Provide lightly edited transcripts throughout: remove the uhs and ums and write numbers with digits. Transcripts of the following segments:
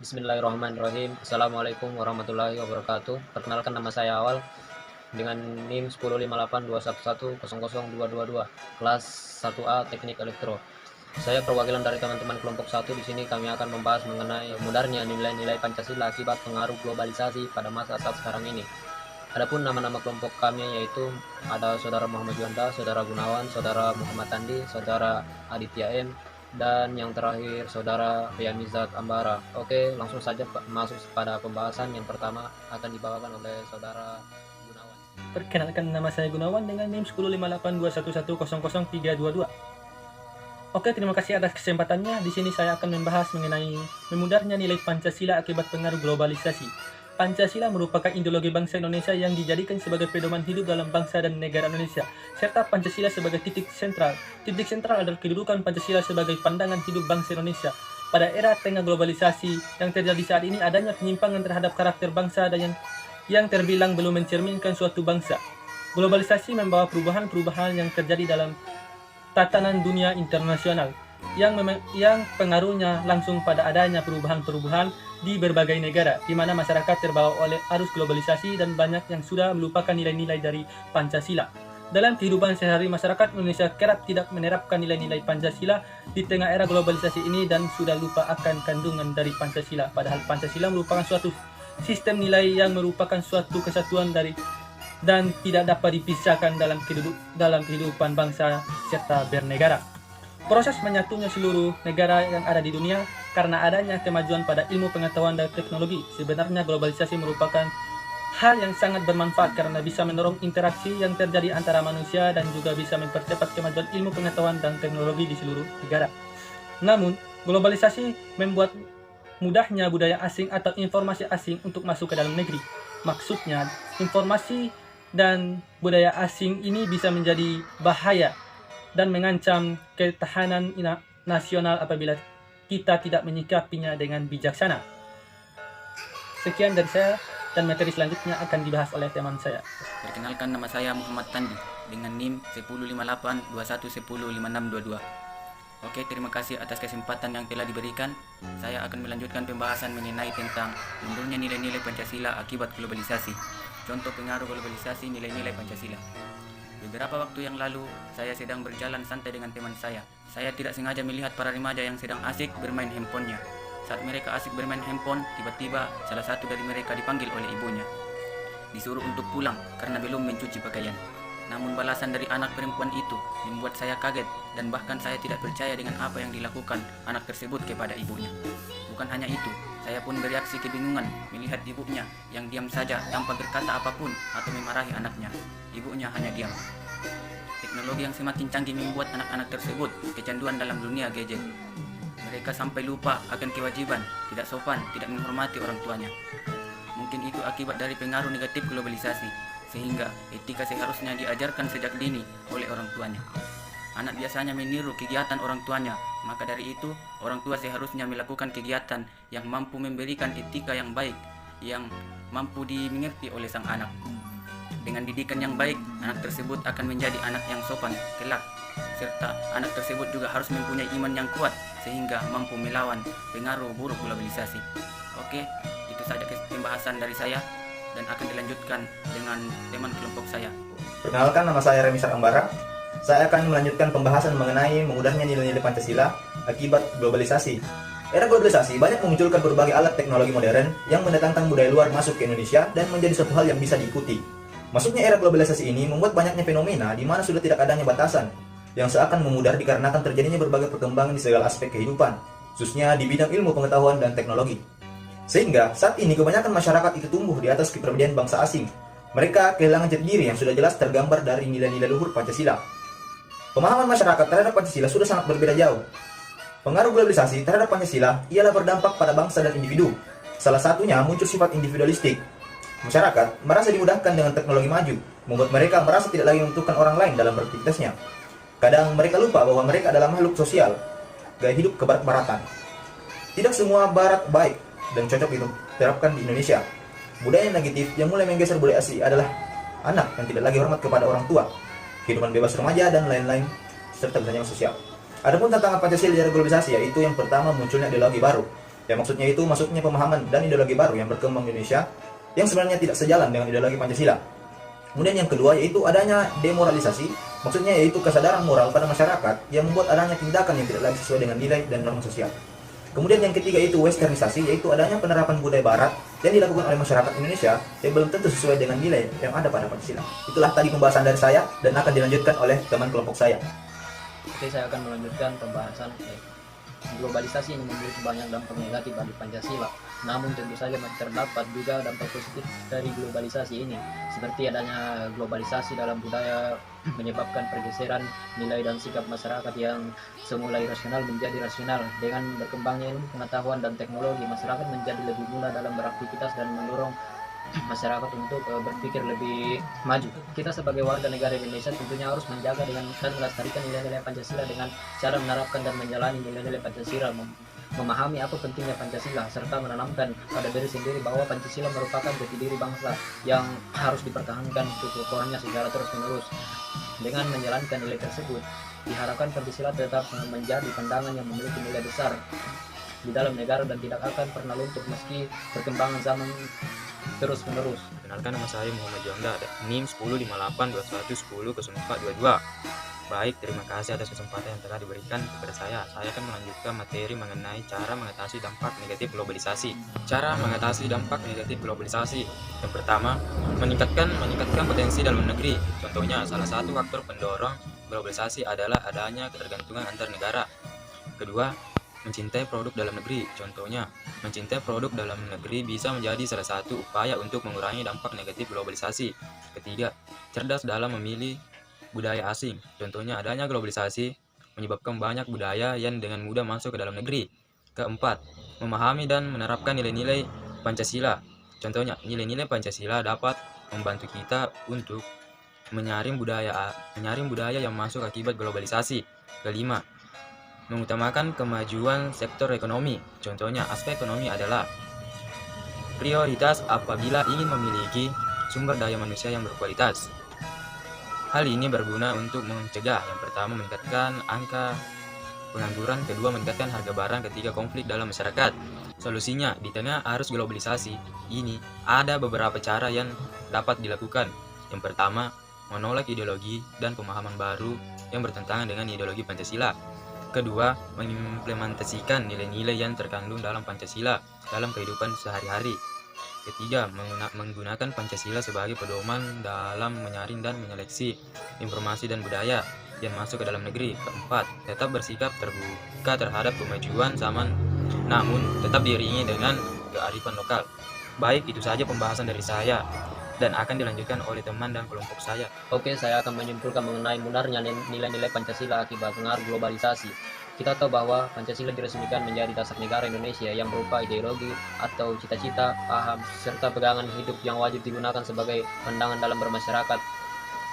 Bismillahirrahmanirrahim. Assalamualaikum warahmatullahi wabarakatuh. Perkenalkan, nama saya Awal dengan NIM 105821100222, kelas 1A Teknik Elektro. Saya perwakilan dari teman-teman kelompok 1. Di sini kami akan membahas mengenai mudarnya nilai-nilai Pancasila akibat pengaruh globalisasi pada masa saat sekarang ini. Adapun nama-nama kelompok kami yaitu ada Saudara Muhammad Juanda, Saudara Gunawan, Saudara Muhammad Tandi, Saudara Aditya M, dan yang terakhir Saudara Riyamizat Ambara. Oke, langsung saja masuk pada pembahasan. Yang pertama akan dibawakan oleh Saudara Gunawan. Perkenalkan, nama saya Gunawan dengan NIM 105821100322. Oke, terima kasih atas kesempatannya. Di sini saya akan membahas mengenai memudarnya nilai Pancasila akibat pengaruh globalisasi. Pancasila merupakan ideologi bangsa Indonesia yang dijadikan sebagai pedoman hidup dalam bangsa dan negara Indonesia, serta Pancasila sebagai titik sentral. Titik sentral adalah kedudukan Pancasila sebagai pandangan hidup bangsa Indonesia. Pada era tengah globalisasi yang terjadi saat ini, adanya penyimpangan terhadap karakter bangsa dan yang terbilang belum mencerminkan suatu bangsa. Globalisasi membawa perubahan-perubahan yang terjadi dalam tatanan dunia internasional, yang pengaruhnya langsung pada adanya perubahan-perubahan di berbagai negara, di mana masyarakat terbawa oleh arus globalisasi dan banyak yang sudah melupakan nilai-nilai dari Pancasila. Dalam kehidupan sehari, masyarakat Indonesia kerap tidak menerapkan nilai-nilai Pancasila di tengah era globalisasi ini dan sudah lupa akan kandungan dari Pancasila. Padahal Pancasila merupakan suatu sistem nilai yang merupakan suatu kesatuan dan tidak dapat dipisahkan dalam kehidupan bangsa serta bernegara. Proses menyatunya seluruh negara yang ada di dunia karena adanya kemajuan pada ilmu pengetahuan dan teknologi. Sebenarnya globalisasi merupakan hal yang sangat bermanfaat karena bisa mendorong interaksi yang terjadi antara manusia dan juga bisa mempercepat kemajuan ilmu pengetahuan dan teknologi di seluruh negara. Namun, globalisasi membuat mudahnya budaya asing atau informasi asing untuk masuk ke dalam negeri. Maksudnya, informasi dan budaya asing ini bisa menjadi bahaya dan mengancam ketahanan nasional apabila kita tidak menyikapinya dengan bijaksana. Sekian dari saya, dan materi selanjutnya akan dibahas oleh teman saya. Perkenalkan, nama saya Muhammad Tandi dengan NIM 105821105622. Oke, terima kasih atas kesempatan yang telah diberikan. Saya akan melanjutkan pembahasan mengenai tentang mundurnya nilai-nilai Pancasila akibat globalisasi. Contoh pengaruh globalisasi nilai-nilai Pancasila. Beberapa waktu yang lalu, saya sedang berjalan santai dengan teman saya. Saya tidak sengaja melihat para remaja yang sedang asik bermain handphonenya. Saat mereka asik bermain handphone, tiba-tiba salah satu dari mereka dipanggil oleh ibunya. Disuruh untuk pulang karena belum mencuci pakaian. Namun balasan dari anak perempuan itu membuat saya kaget dan bahkan saya tidak percaya dengan apa yang dilakukan anak tersebut kepada ibunya. Bukan hanya itu, saya pun bereaksi kebingungan melihat ibunya yang diam saja tanpa berkata apapun atau memarahi anaknya. Ibunya hanya diam. Teknologi yang semakin canggih membuat anak-anak tersebut kecanduan dalam dunia gadget. Mereka sampai lupa akan kewajiban, tidak sopan, tidak menghormati orang tuanya. Mungkin itu akibat dari pengaruh negatif globalisasi, sehingga etika seharusnya diajarkan sejak dini oleh orang tuanya. Anak biasanya meniru kegiatan orang tuanya, maka dari itu orang tua seharusnya melakukan kegiatan yang mampu memberikan etika yang baik, yang mampu dimengerti oleh sang anak. Dengan didikan yang baik, anak tersebut akan menjadi anak yang sopan kelak, serta anak tersebut juga harus mempunyai iman yang kuat sehingga mampu melawan pengaruh buruk globalisasi. Oke, itu saja pembahasan dari saya dan akan dilanjutkan dengan teman kelompok saya. Perkenalkan, nama saya Riyamizat Ambara. Saya akan melanjutkan pembahasan mengenai memudahnya nilai-nilai Pancasila akibat globalisasi. Era globalisasi banyak memunculkan berbagai alat teknologi modern yang mendatangkan budaya luar masuk ke Indonesia dan menjadi suatu hal yang bisa diikuti. Masuknya era globalisasi ini membuat banyaknya fenomena di mana sudah tidak adanya batasan, yang seakan memudar dikarenakan terjadinya berbagai perkembangan di segala aspek kehidupan, khususnya di bidang ilmu pengetahuan dan teknologi. Sehingga saat ini kebanyakan masyarakat itu tumbuh di atas kepribadian bangsa asing. Mereka kehilangan jati diri yang sudah jelas tergambar dari nilai-nilai luhur Pancasila. Pemahaman masyarakat terhadap Pancasila sudah sangat berbeda jauh. Pengaruh globalisasi terhadap Pancasila ialah berdampak pada bangsa dan individu. Salah satunya muncul sifat individualistik. Masyarakat merasa dimudahkan dengan teknologi maju, membuat mereka merasa tidak lagi membutuhkan orang lain dalam beraktivitasnya. Kadang mereka lupa bahwa mereka adalah makhluk sosial, gaya hidup kebarat-baratan. Tidak semua barat baik dan cocok diterapkan di Indonesia. Budaya negatif yang mulai menggeser budaya asli adalah anak yang tidak lagi hormat kepada orang tua, kehidupan bebas remaja, dan lain-lain, serta kesenjangan sosial. Adapun tantangan Pancasila dari globalisasi, yaitu yang pertama munculnya ideologi baru. Ya maksudnya itu masuknya pemahaman dan ideologi baru yang berkembang di Indonesia yang sebenarnya tidak sejalan dengan ideologi Pancasila. Kemudian yang kedua yaitu adanya demoralisasi, maksudnya yaitu kesadaran moral pada masyarakat yang membuat adanya tindakan yang tidak lagi sesuai dengan nilai dan norma sosial. Kemudian yang ketiga itu westernisasi, yaitu adanya penerapan budaya barat yang dilakukan oleh masyarakat Indonesia yang belum tentu sesuai dengan nilai yang ada pada Pancasila. Itulah tadi pembahasan dari saya dan akan dilanjutkan oleh teman kelompok saya. Oke, saya akan melanjutkan pembahasan. Globalisasi ini memiliki banyak dampak negatif bagi Pancasila. Namun tentu saja masih terdapat juga dampak positif dari globalisasi ini, seperti adanya globalisasi dalam budaya menyebabkan pergeseran nilai dan sikap masyarakat yang semula irasional menjadi rasional. Dengan berkembangnya ilmu pengetahuan dan teknologi, masyarakat menjadi lebih mudah dalam beraktivitas dan mendorong masyarakat untuk berpikir lebih maju. Kita sebagai warga negara Indonesia tentunya harus menjaga dan melestarikan nilai-nilai Pancasila dengan cara menerapkan dan menjalani nilai-nilai Pancasila, memahami apa pentingnya Pancasila, serta menanamkan pada diri sendiri bahwa Pancasila merupakan jati diri bangsa yang harus dipertahankan keutuhannya secara terus-menerus. Dengan menjalankan nilai tersebut, diharapkan Pancasila tetap menjadi pandangan yang memiliki nilai besar di dalam negara dan tidak akan pernah luntur meski perkembangan zaman terus menerus. Perkenalkan, nama saya Muhammad Juanda, NIM 105821100422. Baik, terima kasih atas kesempatan yang telah diberikan kepada saya. Saya akan melanjutkan materi mengenai cara mengatasi dampak negatif globalisasi. Cara mengatasi dampak negatif globalisasi. Yang pertama, meningkatkan potensi dalam negeri. Contohnya, salah satu faktor pendorong globalisasi adalah adanya ketergantungan antar negara. Kedua, mencintai produk dalam negeri. Contohnya, mencintai produk dalam negeri bisa menjadi salah satu upaya untuk mengurangi dampak negatif globalisasi. Ketiga, cerdas dalam memilih budaya asing. Contohnya, adanya globalisasi menyebabkan banyak budaya yang dengan mudah masuk ke dalam negeri. Keempat, memahami dan menerapkan nilai-nilai Pancasila. Contohnya, nilai-nilai Pancasila dapat membantu kita untuk menyaring budaya yang masuk akibat globalisasi. Kelima, mengutamakan kemajuan sektor ekonomi. Contohnya, aspek ekonomi adalah prioritas apabila ingin memiliki sumber daya manusia yang berkualitas. Hal ini berguna untuk mencegah, yang pertama, meningkatkan angka pengangguran, kedua, meningkatkan harga barang, ketiga, konflik dalam masyarakat. Solusinya, di tengah arus globalisasi ini ada beberapa cara yang dapat dilakukan. Yang pertama, menolak ideologi dan pemahaman baru yang bertentangan dengan ideologi Pancasila. Kedua, mengimplementasikan nilai-nilai yang terkandung dalam Pancasila dalam kehidupan sehari-hari. Ketiga, menggunakan Pancasila sebagai pedoman dalam menyaring dan menyeleksi informasi dan budaya yang masuk ke dalam negeri. Keempat, tetap bersikap terbuka terhadap kemajuan zaman, namun tetap diiringi dengan kearifan lokal. Baik, itu saja pembahasan dari saya dan akan dilanjutkan oleh teman dan kelompok saya. Oke, saya akan menyimpulkan mengenai munarnya nilai-nilai Pancasila akibat pengaruh globalisasi. Kita tahu bahwa Pancasila diresmikan menjadi dasar negara Indonesia yang berupa ideologi atau cita-cita, paham, serta pegangan hidup yang wajib digunakan sebagai pandangan dalam bermasyarakat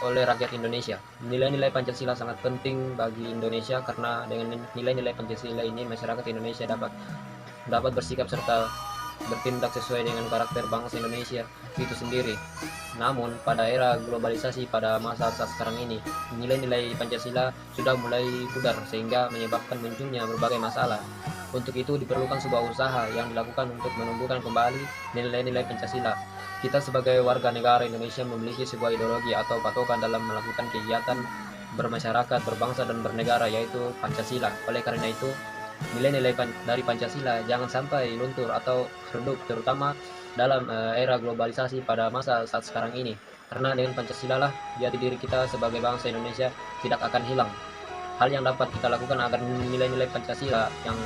oleh rakyat Indonesia. Nilai-nilai Pancasila sangat penting bagi Indonesia karena dengan nilai-nilai Pancasila ini masyarakat Indonesia dapat bersikap serta bertindak sesuai dengan karakter bangsa Indonesia itu sendiri. Namun pada era globalisasi pada masa saat sekarang ini, nilai-nilai Pancasila sudah mulai pudar sehingga menyebabkan munculnya berbagai masalah. Untuk itu diperlukan sebuah usaha yang dilakukan untuk menumbuhkan kembali nilai-nilai Pancasila. Kita sebagai warga negara Indonesia memiliki sebuah ideologi atau patokan dalam melakukan kegiatan bermasyarakat, berbangsa dan bernegara, yaitu Pancasila. Oleh karena itu, nilai-nilai dari Pancasila jangan sampai luntur atau redup, terutama dalam era globalisasi pada masa saat sekarang ini. Karena dengan Pancasila lah jati diri kita sebagai bangsa Indonesia tidak akan hilang. Hal yang dapat kita lakukan agar nilai-nilai Pancasila yang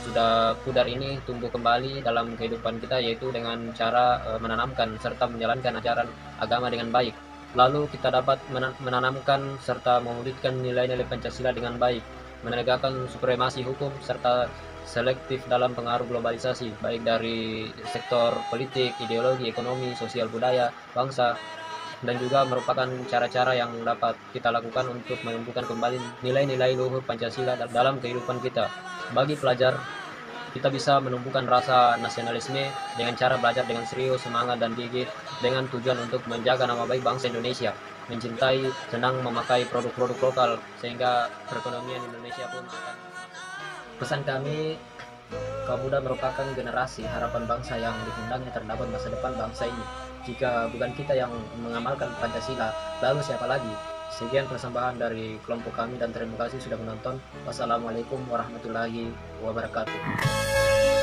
sudah pudar ini tumbuh kembali dalam kehidupan kita, yaitu dengan cara menanamkan serta menjalankan ajaran agama dengan baik. Lalu kita dapat menanamkan serta mewujudkan nilai-nilai Pancasila dengan baik, menegakkan supremasi hukum serta selektif dalam pengaruh globalisasi, baik dari sektor politik, ideologi, ekonomi, sosial, budaya, bangsa, dan juga merupakan cara-cara yang dapat kita lakukan untuk menumbuhkan kembali nilai-nilai luhur Pancasila dalam kehidupan kita. Bagi pelajar, kita bisa menumbuhkan rasa nasionalisme dengan cara belajar dengan serius, semangat, dan gigih dengan tujuan untuk menjaga nama baik bangsa Indonesia, mencintai, senang memakai produk-produk lokal, sehingga perekonomian Indonesia pun akan. Pesan kami Kaum muda merupakan generasi harapan bangsa yang diundangnya terdapat masa depan bangsa ini. Jika bukan kita yang mengamalkan Pancasila, lalu siapa lagi? Sekian persembahan dari kelompok kami dan terima kasih sudah menonton. Wassalamualaikum warahmatullahi wabarakatuh.